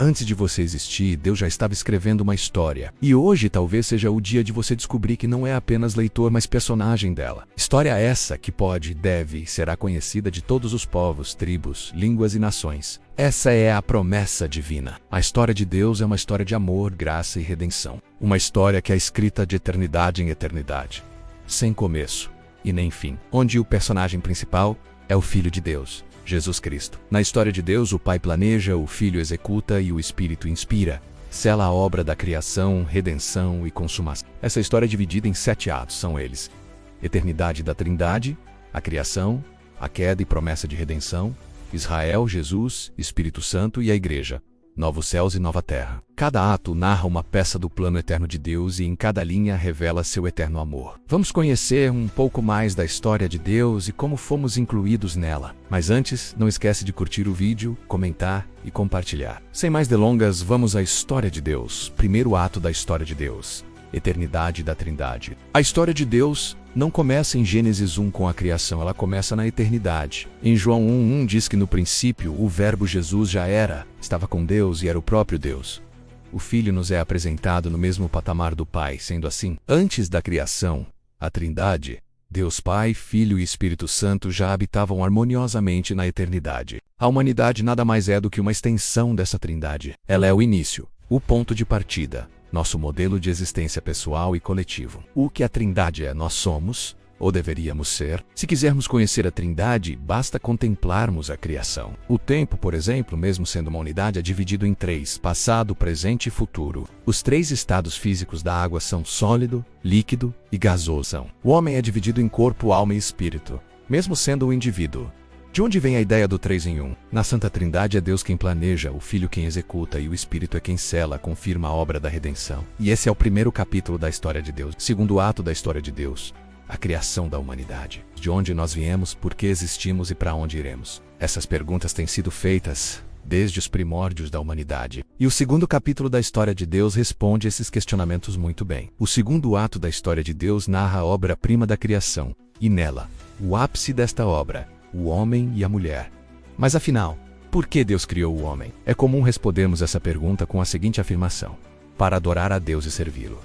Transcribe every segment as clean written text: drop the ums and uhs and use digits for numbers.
Antes de você existir, Deus já estava escrevendo uma história. E hoje talvez seja o dia de você descobrir que não é apenas leitor, mas personagem dela. História essa que pode, deve e será conhecida de todos os povos, tribos, línguas e nações. Essa é a promessa divina. A história de Deus é uma história de amor, graça e redenção. Uma história que é escrita de eternidade em eternidade, sem começo e nem fim, onde o personagem principal é o Filho de Deus, Jesus Cristo. Na história de Deus, o Pai planeja, o Filho executa e o Espírito inspira. Sela a obra da criação, redenção e consumação. Essa história é dividida em 7 atos, são eles: eternidade da Trindade, a criação, a queda e promessa de redenção, Israel, Jesus, Espírito Santo e a Igreja, novos céus e nova terra. Cada ato narra uma peça do plano eterno de Deus e em cada linha revela seu eterno amor. Vamos conhecer um pouco mais da história de Deus e como fomos incluídos nela. Mas antes, não esquece de curtir o vídeo, comentar e compartilhar. Sem mais delongas, vamos à história de Deus. Primeiro ato da história de Deus: eternidade da Trindade. A história de Deus não começa em Gênesis 1 com a criação, ela começa na eternidade. Em João 1:1 diz que no princípio o Verbo Jesus já estava com Deus e era o próprio Deus. O Filho nos é apresentado no mesmo patamar do Pai, sendo assim, antes da criação, a Trindade, Deus Pai, Filho e Espírito Santo já habitavam harmoniosamente na eternidade. A humanidade nada mais é do que uma extensão dessa Trindade. Ela é o início, o ponto de partida, nosso modelo de existência pessoal e coletivo. O que a Trindade é, nós somos, ou deveríamos ser. Se quisermos conhecer a Trindade, basta contemplarmos a criação. O tempo, por exemplo, mesmo sendo uma unidade, é dividido em 3, passado, presente e futuro. Os 3 estados físicos da água são sólido, líquido e gasoso. O homem é dividido em corpo, alma e espírito, mesmo sendo um indivíduo. De onde vem a ideia do 3 em 1? Na Santa Trindade é Deus quem planeja, o Filho quem executa e o Espírito é quem sela, confirma a obra da redenção. E esse é o primeiro capítulo da história de Deus. Segundo ato da história de Deus: a criação da humanidade. De onde nós viemos, por que existimos e para onde iremos? Essas perguntas têm sido feitas desde os primórdios da humanidade. E o segundo capítulo da história de Deus responde esses questionamentos muito bem. O segundo ato da história de Deus narra a obra-prima da criação, e nela, o ápice desta obra, o homem e a mulher. Mas afinal, por que Deus criou o homem? É comum respondermos essa pergunta com a seguinte afirmação: para adorar a Deus e servi-lo.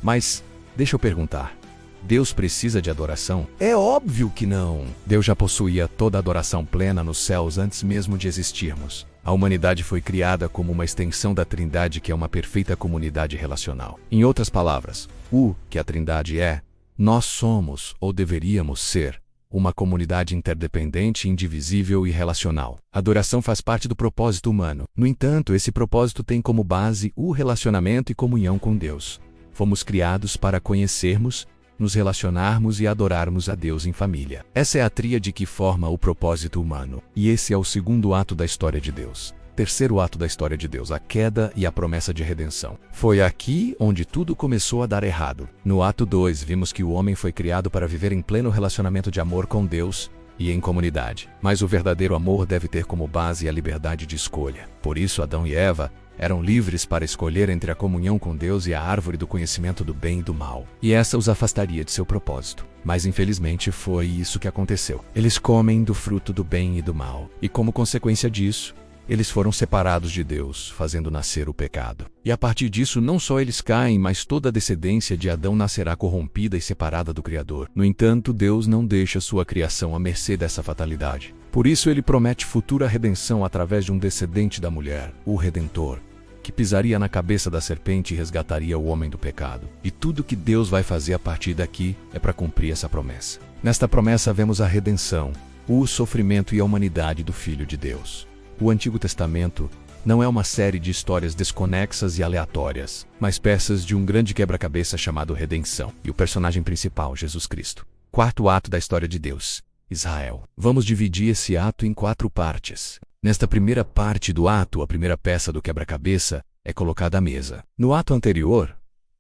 Mas, deixa eu perguntar, Deus precisa de adoração? É óbvio que não! Deus já possuía toda a adoração plena nos céus antes mesmo de existirmos. A humanidade foi criada como uma extensão da Trindade, que é uma perfeita comunidade relacional. Em outras palavras, o que a Trindade é, nós somos, ou deveríamos ser, uma comunidade interdependente, indivisível e relacional. Adoração faz parte do propósito humano. No entanto, esse propósito tem como base o relacionamento e comunhão com Deus. Fomos criados para conhecermos, nos relacionarmos e adorarmos a Deus em família. Essa é a tríade que forma o propósito humano. E esse é o segundo ato da história de Deus. Terceiro ato da história de Deus: a queda e a promessa de redenção. Foi aqui onde tudo começou a dar errado. No ato 2, vimos que o homem foi criado para viver em pleno relacionamento de amor com Deus e em comunidade. Mas o verdadeiro amor deve ter como base a liberdade de escolha. Por isso, Adão e Eva eram livres para escolher entre a comunhão com Deus e a árvore do conhecimento do bem e do mal. E essa os afastaria de seu propósito. Mas infelizmente foi isso que aconteceu. Eles comem do fruto do bem e do mal. E como consequência disso, eles foram separados de Deus, fazendo nascer o pecado. E a partir disso, não só eles caem, mas toda a descendência de Adão nascerá corrompida e separada do Criador. No entanto, Deus não deixa sua criação à mercê dessa fatalidade. Por isso ele promete futura redenção através de um descendente da mulher, o Redentor, que pisaria na cabeça da serpente e resgataria o homem do pecado. E tudo que Deus vai fazer a partir daqui é para cumprir essa promessa. Nesta promessa vemos a redenção, o sofrimento e a humanidade do Filho de Deus. O Antigo Testamento não é uma série de histórias desconexas e aleatórias, mas peças de um grande quebra-cabeça chamado redenção. E o personagem principal, Jesus Cristo. Quarto ato da história de Deus: Israel. Vamos dividir esse ato em 4 partes. Nesta primeira parte do ato, a primeira peça do quebra-cabeça é colocada à mesa. No ato anterior,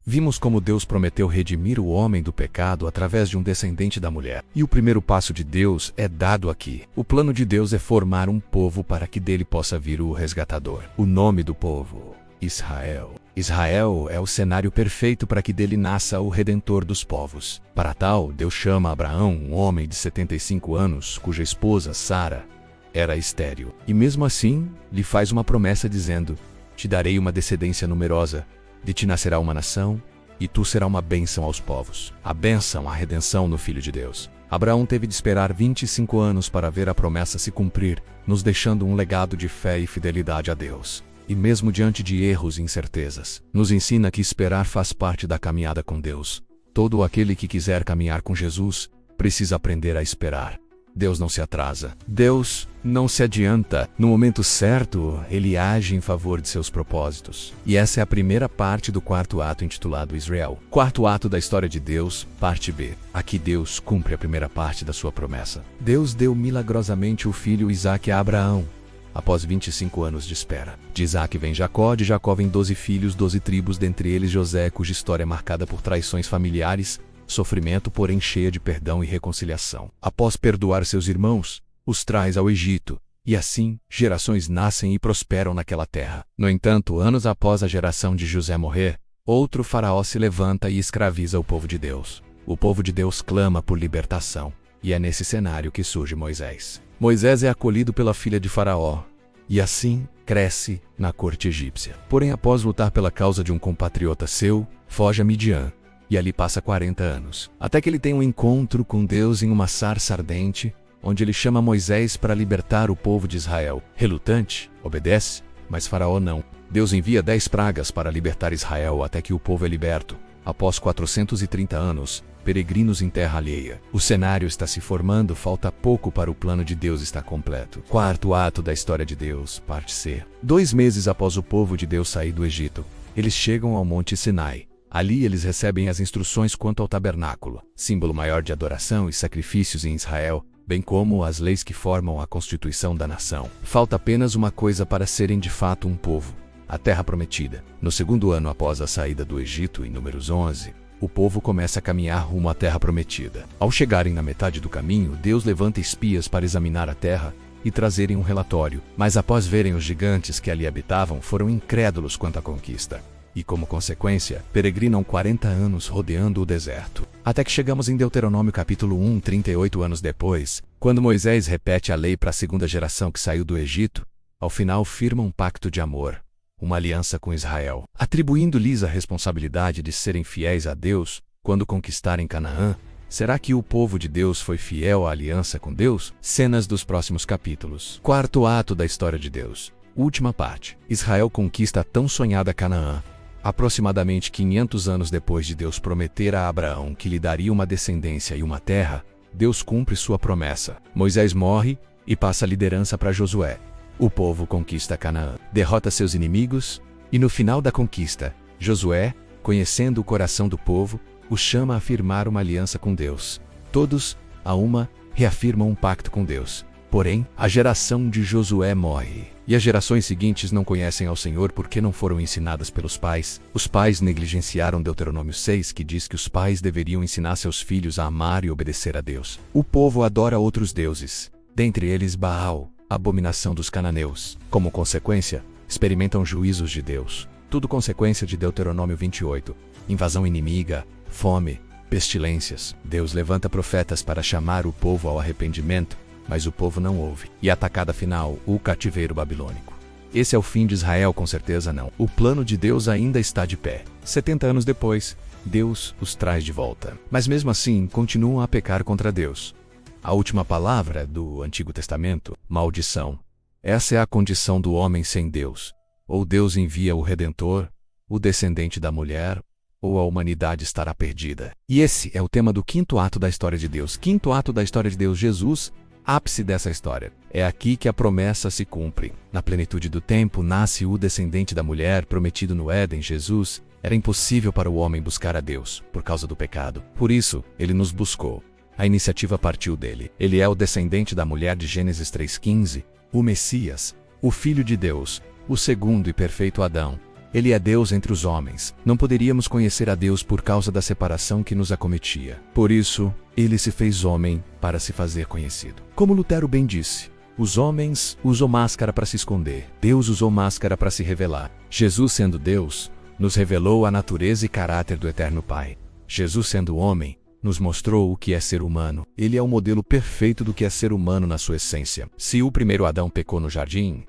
vimos como Deus prometeu redimir o homem do pecado através de um descendente da mulher. E o primeiro passo de Deus é dado aqui. O plano de Deus é formar um povo para que dele possa vir o resgatador. O nome do povo: Israel. Israel é o cenário perfeito para que dele nasça o Redentor dos povos. Para tal, Deus chama Abraão, um homem de 75 anos, cuja esposa, Sara, era estéril. E mesmo assim, lhe faz uma promessa dizendo: Te darei uma descendência numerosa, de ti nascerá uma nação, e tu será uma bênção aos povos. A bênção, a redenção no Filho de Deus. Abraão teve de esperar 25 anos para ver a promessa se cumprir, nos deixando um legado de fé e fidelidade a Deus. E mesmo diante de erros e incertezas, nos ensina que esperar faz parte da caminhada com Deus. Todo aquele que quiser caminhar com Jesus, precisa aprender a esperar. Deus não se atrasa. Deus não se adianta. No momento certo, Ele age em favor de seus propósitos. E essa é a primeira parte do quarto ato intitulado Israel. Quarto ato da história de Deus, parte B. Aqui Deus cumpre a primeira parte da sua promessa. Deus deu milagrosamente o filho Isaque a Abraão, após 25 anos de espera. De Isaque vem Jacó, de Jacó vem 12 filhos, 12 tribos, dentre eles José, cuja história é marcada por traições familiares, sofrimento, porém cheia de perdão e reconciliação. Após perdoar seus irmãos, os traz ao Egito, e assim, gerações nascem e prosperam naquela terra. No entanto, anos após a geração de José morrer, outro faraó se levanta e escraviza o povo de Deus. O povo de Deus clama por libertação, e é nesse cenário que surge Moisés. Moisés é acolhido pela filha de Faraó, e assim cresce na corte egípcia. Porém, após lutar pela causa de um compatriota seu, foge a Midian, e ali passa 40 anos, até que ele tem um encontro com Deus em uma sarça ardente, onde ele chama Moisés para libertar o povo de Israel. Relutante, obedece, mas Faraó não. Deus envia 10 pragas para libertar Israel até que o povo é liberto. Após 430 anos, peregrinos em terra alheia. O cenário está se formando, falta pouco para o plano de Deus estar completo. Quarto ato da história de Deus, parte C. 2 meses após o povo de Deus sair do Egito, eles chegam ao Monte Sinai. Ali eles recebem as instruções quanto ao tabernáculo, símbolo maior de adoração e sacrifícios em Israel, bem como as leis que formam a constituição da nação. Falta apenas uma coisa para serem de fato um povo: a terra prometida. No segundo ano após a saída do Egito, em Números 11, o povo começa a caminhar rumo à terra prometida. Ao chegarem na metade do caminho, Deus levanta espias para examinar a terra e trazerem um relatório. Mas após verem os gigantes que ali habitavam, foram incrédulos quanto à conquista. E como consequência, peregrinam 40 anos rodeando o deserto. Até que chegamos em Deuteronômio capítulo 1, 38 anos depois, quando Moisés repete a lei para a segunda geração que saiu do Egito, ao final firma um pacto de amor, uma aliança com Israel, atribuindo-lhes a responsabilidade de serem fiéis a Deus quando conquistarem Canaã. Será que o povo de Deus foi fiel à aliança com Deus? Cenas dos próximos capítulos. Quarto ato da história de Deus. Última parte. Israel conquista a tão sonhada Canaã. Aproximadamente 500 anos depois de Deus prometer a Abraão que lhe daria uma descendência e uma terra, Deus cumpre sua promessa. Moisés morre e passa a liderança para Josué. O povo conquista Canaã, derrota seus inimigos, e no final da conquista, Josué, conhecendo o coração do povo, os chama a firmar uma aliança com Deus. Todos, a uma, reafirmam um pacto com Deus. Porém, a geração de Josué morre, e as gerações seguintes não conhecem ao Senhor porque não foram ensinadas pelos pais. Os pais negligenciaram Deuteronômio 6, que diz que os pais deveriam ensinar seus filhos a amar e obedecer a Deus. O povo adora outros deuses, dentre eles Baal, a abominação dos cananeus. Como consequência, experimentam juízos de Deus. Tudo consequência de Deuteronômio 28. Invasão inimiga, fome, pestilências. Deus levanta profetas para chamar o povo ao arrependimento, mas o povo não ouve. E a atacada final, o cativeiro babilônico. Esse é o fim de Israel? Com certeza não. O plano de Deus ainda está de pé. 70 anos depois, Deus os traz de volta. Mas mesmo assim, continuam a pecar contra Deus. A última palavra do Antigo Testamento, maldição. Essa é a condição do homem sem Deus. Ou Deus envia o Redentor, o descendente da mulher, ou a humanidade estará perdida. E esse é o tema do quinto ato da história de Deus. Quinto ato da história de Deus, Jesus, ápice dessa história. É aqui que a promessa se cumpre. Na plenitude do tempo, nasce o descendente da mulher, prometido no Éden, Jesus. Era impossível para o homem buscar a Deus, por causa do pecado. Por isso, ele nos buscou. A iniciativa partiu dele. Ele é o descendente da mulher de Gênesis 3,15, o Messias, o Filho de Deus, o segundo e perfeito Adão. Ele é Deus entre os homens. Não poderíamos conhecer a Deus por causa da separação que nos acometia. Por isso, ele se fez homem para se fazer conhecido. Como Lutero bem disse, os homens usam máscara para se esconder. Deus usou máscara para se revelar. Jesus, sendo Deus, nos revelou a natureza e caráter do Eterno Pai. Jesus, sendo homem, nos mostrou o que é ser humano. Ele é o modelo perfeito do que é ser humano na sua essência. Se o primeiro Adão pecou no jardim,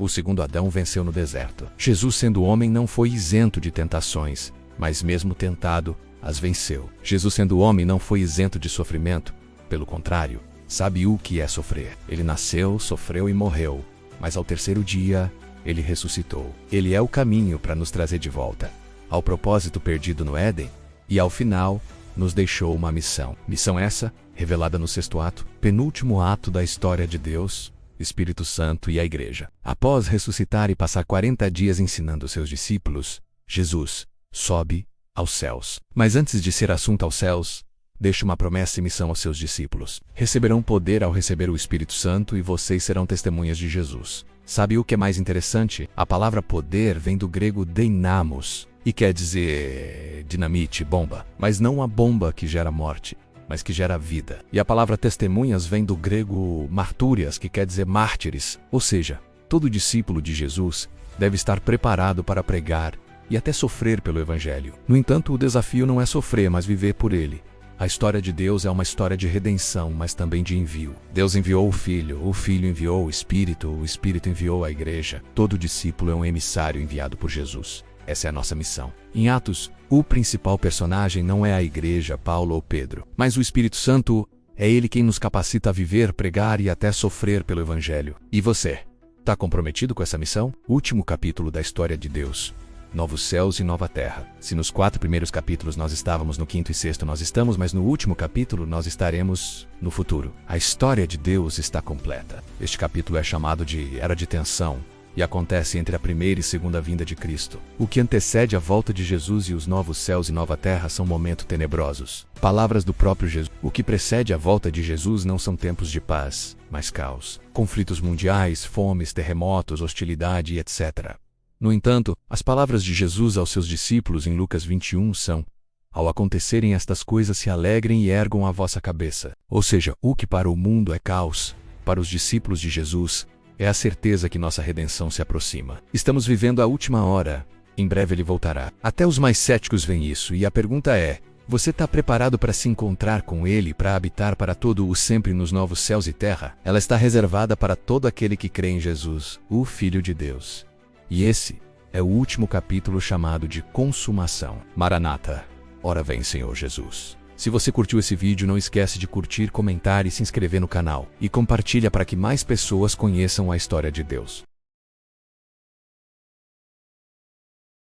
O segundo Adão venceu no deserto. Jesus, sendo homem, não foi isento de tentações, mas mesmo tentado, as venceu. Jesus, sendo homem, não foi isento de sofrimento. Pelo contrário, sabe o que é sofrer. Ele nasceu, sofreu e morreu, mas ao terceiro dia, ele ressuscitou. Ele é o caminho para nos trazer de volta ao propósito perdido no Éden e, ao final, nos deixou uma missão. Missão essa, revelada no sexto ato, penúltimo ato da história de Deus, Espírito Santo e a Igreja. Após ressuscitar e passar 40 dias ensinando seus discípulos, Jesus sobe aos céus. Mas antes de ser assunto aos céus, deixa uma promessa e missão aos seus discípulos. Receberão poder ao receber o Espírito Santo e vocês serão testemunhas de Jesus. Sabe o que é mais interessante? A palavra poder vem do grego dynamos e quer dizer dinamite, bomba. Mas não a bomba que gera morte, mas que gera vida. E a palavra testemunhas vem do grego martúrias, que quer dizer mártires. Ou seja, todo discípulo de Jesus deve estar preparado para pregar e até sofrer pelo Evangelho. No entanto, o desafio não é sofrer, mas viver por ele. A história de Deus é uma história de redenção, mas também de envio. Deus enviou o Filho enviou o Espírito enviou a Igreja. Todo discípulo é um emissário enviado por Jesus. Essa é a nossa missão. Em Atos, o principal personagem não é a Igreja, Paulo ou Pedro, mas o Espírito Santo. É ele quem nos capacita a viver, pregar e até sofrer pelo Evangelho. E você? Está comprometido com essa missão? Último capítulo da história de Deus. Novos céus e nova terra. Se nos 4 primeiros capítulos nós estávamos, no 5º e 6º nós estamos, mas no último capítulo nós estaremos no futuro. A história de Deus está completa. Este capítulo é chamado de Era de Tensão e acontece entre a primeira e segunda vinda de Cristo. O que antecede a volta de Jesus e os novos céus e nova terra são momentos tenebrosos. Palavras do próprio Jesus. O que precede a volta de Jesus não são tempos de paz, mas caos. Conflitos mundiais, fomes, terremotos, hostilidade, etc. No entanto, as palavras de Jesus aos seus discípulos em Lucas 21 são: ao acontecerem estas coisas, se alegrem e ergam a vossa cabeça. Ou seja, o que para o mundo é caos, para os discípulos de Jesus, é a certeza que nossa redenção se aproxima. Estamos vivendo a última hora. Em breve ele voltará. Até os mais céticos veem isso, e a pergunta é: você está preparado para se encontrar com ele, para habitar para todo o sempre nos novos céus e terra? Ela está reservada para todo aquele que crê em Jesus, o Filho de Deus. E esse é o último capítulo, chamado de Consumação. Maranata, ora vem, Senhor Jesus. Se você curtiu esse vídeo, não esquece de curtir, comentar e se inscrever no canal. E compartilha para que mais pessoas conheçam a história de Deus.